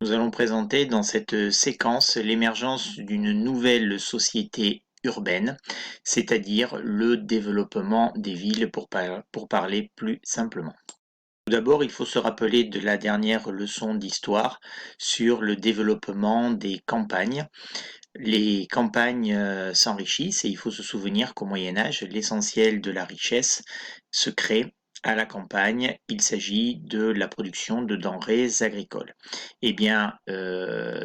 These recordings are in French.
Nous allons présenter dans cette séquence l'émergence d'une nouvelle société urbaine, c'est-à-dire le développement des villes pour parler plus simplement. Tout d'abord, il faut se rappeler de la dernière leçon d'histoire sur le développement des campagnes. Les campagnes s'enrichissent et il faut se souvenir qu'au Moyen Âge, l'essentiel de la richesse se crée à la campagne. Il s'agit de la production de denrées agricoles. Eh bien,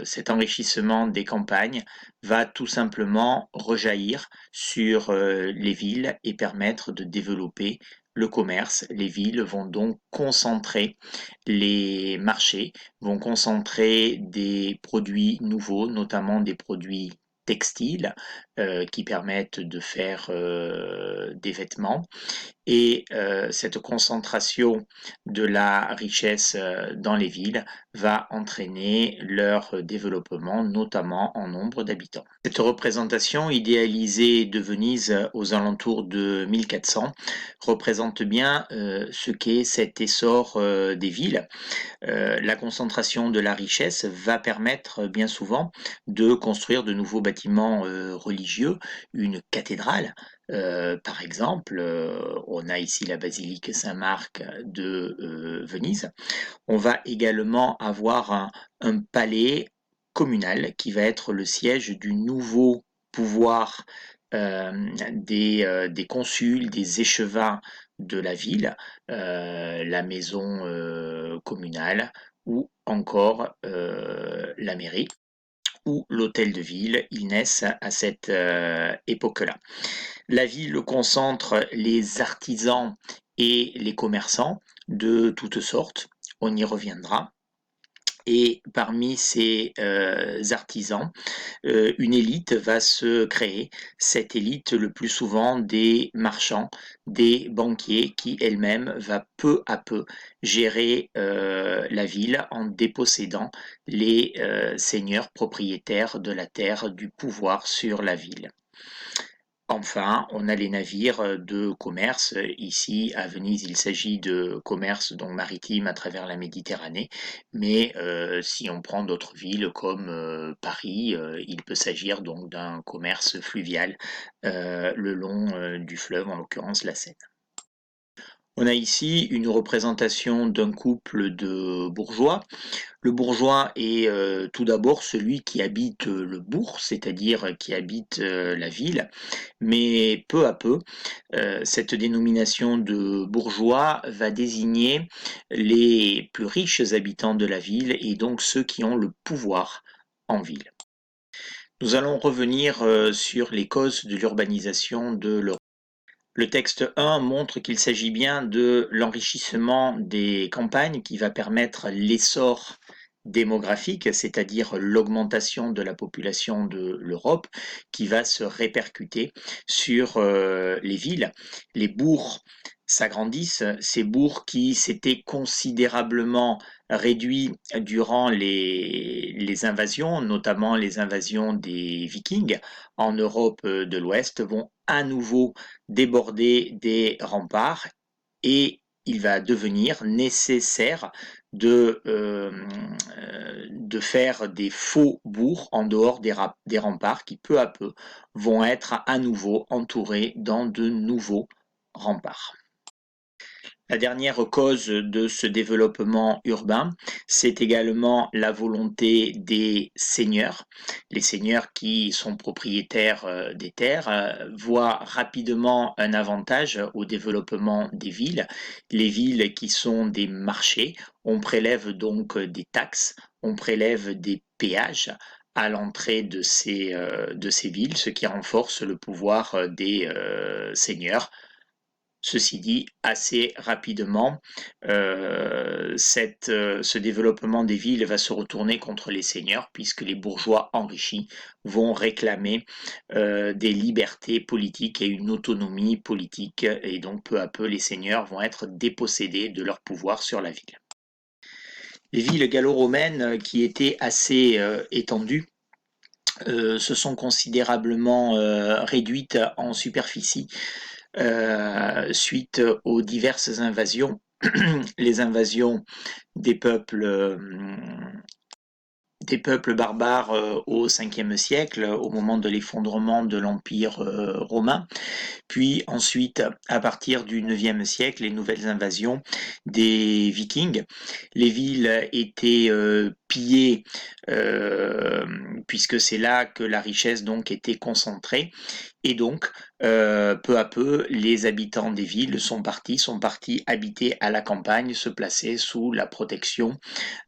cet enrichissement des campagnes va tout simplement rejaillir sur les villes et permettre de développer le commerce. Les villes vont donc concentrer les marchés, vont concentrer des produits nouveaux, notamment des produits textiles qui permettent de faire des vêtements. Et cette concentration de la richesse dans les villes va entraîner leur développement, notamment en nombre d'habitants. Cette représentation idéalisée de Venise aux alentours de 1400 représente bien ce qu'est cet essor des villes. La concentration de la richesse va permettre bien souvent de construire de nouveaux bâtiments religieux, une cathédrale. Par exemple, on a ici la basilique Saint-Marc de Venise. On va également avoir un palais communal qui va être le siège du nouveau pouvoir des consuls, des échevins de la ville, la maison communale ou encore la mairie ou l'hôtel de ville. Ils naissent à cette époque-là. La ville concentre les artisans et les commerçants de toutes sortes. On y reviendra. Et parmi ces artisans, une élite va se créer. Cette élite, le plus souvent des marchands, des banquiers, qui elle-même va peu à peu gérer la ville en dépossédant les seigneurs propriétaires de la terre, du pouvoir sur la ville. Enfin, on a les navires de commerce. Ici, à Venise, il s'agit de commerce donc maritime à travers la Méditerranée. Mais si on prend d'autres villes comme Paris, il peut s'agir donc d'un commerce fluvial le long du fleuve, en l'occurrence la Seine. On a ici une représentation d'un couple de bourgeois. Le bourgeois est tout d'abord celui qui habite le bourg, c'est-à-dire qui habite la ville, mais peu à peu, cette dénomination de bourgeois va désigner les plus riches habitants de la ville et donc ceux qui ont le pouvoir en ville. Nous allons revenir sur les causes de l'urbanisation de l'Europe. Le texte 1 montre qu'il s'agit bien de l'enrichissement des campagnes qui va permettre l'essor démographique, c'est-à-dire l'augmentation de la population de l'Europe, qui va se répercuter sur les villes. Les bourgs s'agrandissent, ces bourgs qui s'étaient considérablement réduits durant les invasions, notamment les invasions des Vikings en Europe de l'Ouest, vont à nouveau déborder des remparts et il va devenir nécessaire de faire des faux bourgs en dehors des remparts qui peu à peu vont être à nouveau entourés dans de nouveaux remparts. La dernière cause de ce développement urbain, c'est également la volonté des seigneurs. Les seigneurs qui sont propriétaires des terres voient rapidement un avantage au développement des villes. Les villes qui sont des marchés, on prélève donc des taxes, on prélève des péages à l'entrée de ces villes, ce qui renforce le pouvoir des seigneurs. Ceci dit, assez rapidement, ce développement des villes va se retourner contre les seigneurs puisque les bourgeois enrichis vont réclamer des libertés politiques et une autonomie politique et donc peu à peu les seigneurs vont être dépossédés de leur pouvoir sur la ville. Les villes gallo-romaines qui étaient assez étendues se sont considérablement réduites en superficie suite aux diverses invasions, les invasions des peuples des peuples barbares au 5e siècle, au moment de l'effondrement de l'Empire romain. Puis ensuite, à partir du 9e siècle, les nouvelles invasions des Vikings. Les villes étaient pillées, puisque c'est là que la richesse donc était concentrée. Et donc, peu à peu, les habitants des villes sont partis habiter à la campagne, se placer sous la protection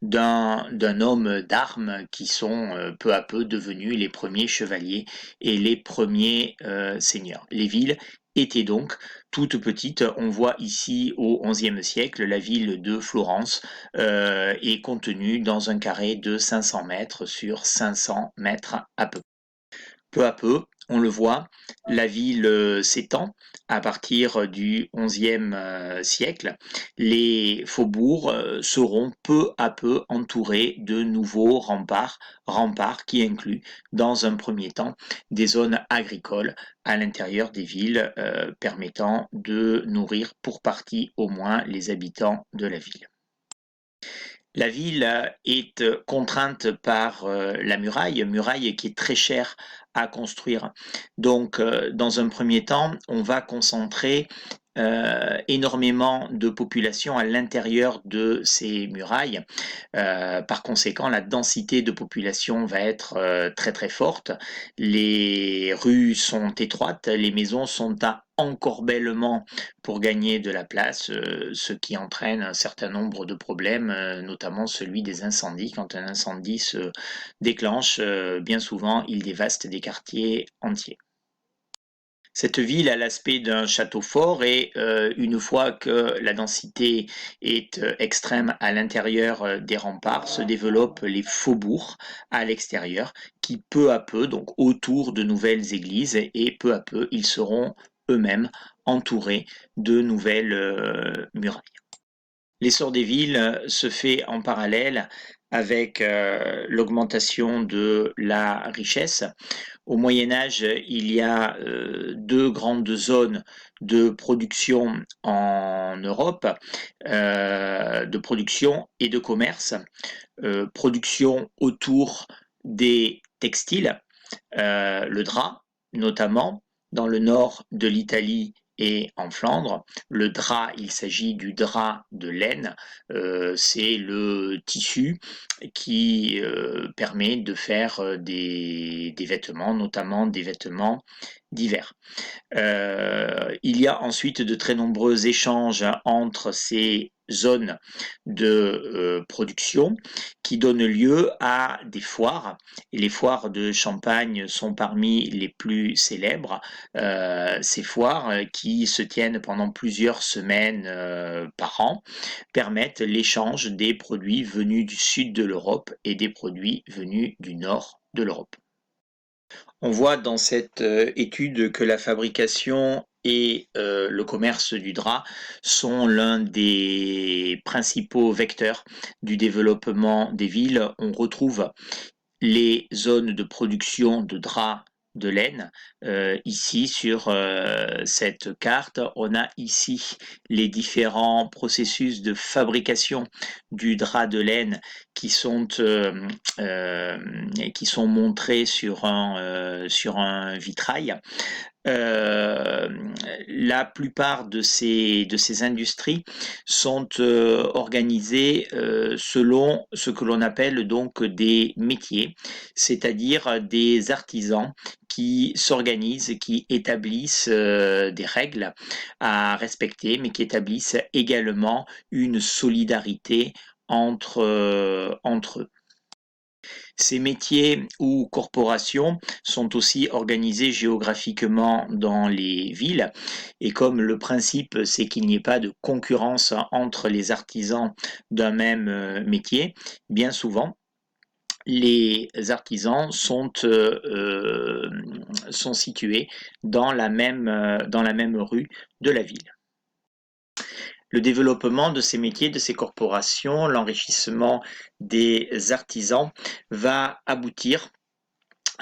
d'un homme d'armes qui sont peu à peu devenus les premiers chevaliers et les premiers seigneurs. Les villes étaient donc toutes petites. On voit ici au XIe siècle la ville de Florence est contenue dans un carré de 500 mètres sur 500 mètres à peu. Peu à peu, on le voit, la ville s'étend à partir du XIe siècle. Les faubourgs seront peu à peu entourés de nouveaux remparts qui incluent dans un premier temps des zones agricoles à l'intérieur des villes permettant de nourrir pour partie au moins les habitants de la ville. La ville est contrainte par la muraille qui est très chère à construire. Donc, dans un premier temps, on va concentrer énormément de population à l'intérieur de ces murailles. Par conséquent, la densité de population va être très très forte. Les rues sont étroites, les maisons sont à encorbellement pour gagner de la place, ce qui entraîne un certain nombre de problèmes, notamment celui des incendies. Quand un incendie se déclenche, bien souvent, il dévaste des quartiers entiers. Cette ville a l'aspect d'un château fort et une fois que la densité est extrême à l'intérieur des remparts, se développent les faubourgs à l'extérieur qui peu à peu, donc autour de nouvelles églises, et peu à peu, ils seront eux-mêmes entourés de nouvelles murailles. L'essor des villes se fait en parallèle avec l'augmentation de la richesse. Au Moyen Âge, il y a deux grandes zones de production en Europe, de production et de commerce. Production autour des textiles, le drap notamment, dans le nord de l'Italie et en Flandre. Le drap, il s'agit du drap de laine, c'est le tissu qui permet de faire des vêtements, notamment des vêtements d'hiver. Il y a ensuite de très nombreux échanges entre ces zones de production qui donnent lieu à des foires. Et les foires de Champagne sont parmi les plus célèbres. Ces foires qui se tiennent pendant plusieurs semaines par an permettent l'échange des produits venus du sud de l'Europe et des produits venus du nord de l'Europe. On voit dans cette étude que la fabrication et le commerce du drap sont l'un des principaux vecteurs du développement des villes. On retrouve les zones de production de draps de laine. Ici, sur cette carte, on a ici les différents processus de fabrication du drap de laine qui sont montrés sur un vitrail. La plupart de ces industries sont organisées selon ce que l'on appelle donc des métiers, c'est-à-dire des artisans qui s'organisent, qui établissent des règles à respecter, mais qui établissent également une solidarité entre eux. Ces métiers ou corporations sont aussi organisés géographiquement dans les villes et comme le principe c'est qu'il n'y ait pas de concurrence entre les artisans d'un même métier, bien souvent les artisans sont situés dans la même rue de la ville. Le développement de ces métiers, de ces corporations, l'enrichissement des artisans va aboutir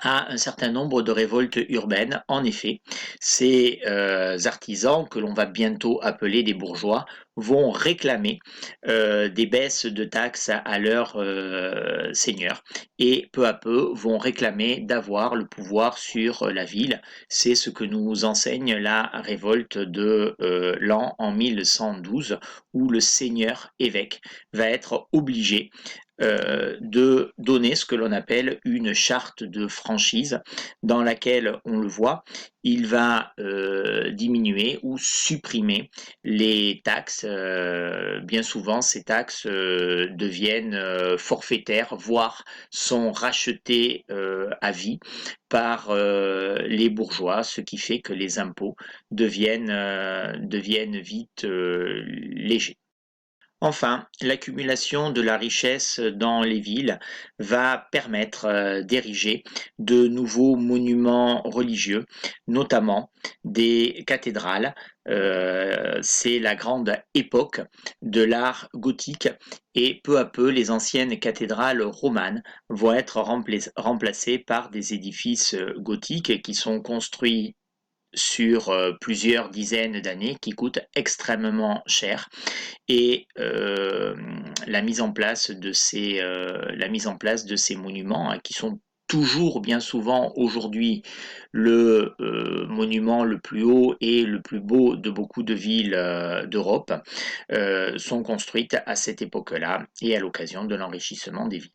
à un certain nombre de révoltes urbaines. En effet, ces artisans, que l'on va bientôt appeler des bourgeois, vont réclamer des baisses de taxes à leurs seigneurs et peu à peu vont réclamer d'avoir le pouvoir sur la ville. C'est ce que nous enseigne la révolte de l'an en 1112 où le seigneur évêque va être obligé de donner ce que l'on appelle une charte de franchise dans laquelle, on le voit, il va diminuer ou supprimer les taxes. Bien souvent, ces taxes deviennent forfaitaires, voire sont rachetées à vie par les bourgeois, ce qui fait que les impôts deviennent vite légers. Enfin, l'accumulation de la richesse dans les villes va permettre d'ériger de nouveaux monuments religieux, notamment des cathédrales. C'est la grande époque de l'art gothique et peu à peu les anciennes cathédrales romanes vont être remplacées par des édifices gothiques qui sont construits sur plusieurs dizaines d'années, qui coûtent extrêmement cher et la mise en place de ces monuments hein, qui sont toujours bien souvent aujourd'hui le monument le plus haut et le plus beau de beaucoup de villes d'Europe, sont construites à cette époque-là et à l'occasion de l'enrichissement des villes.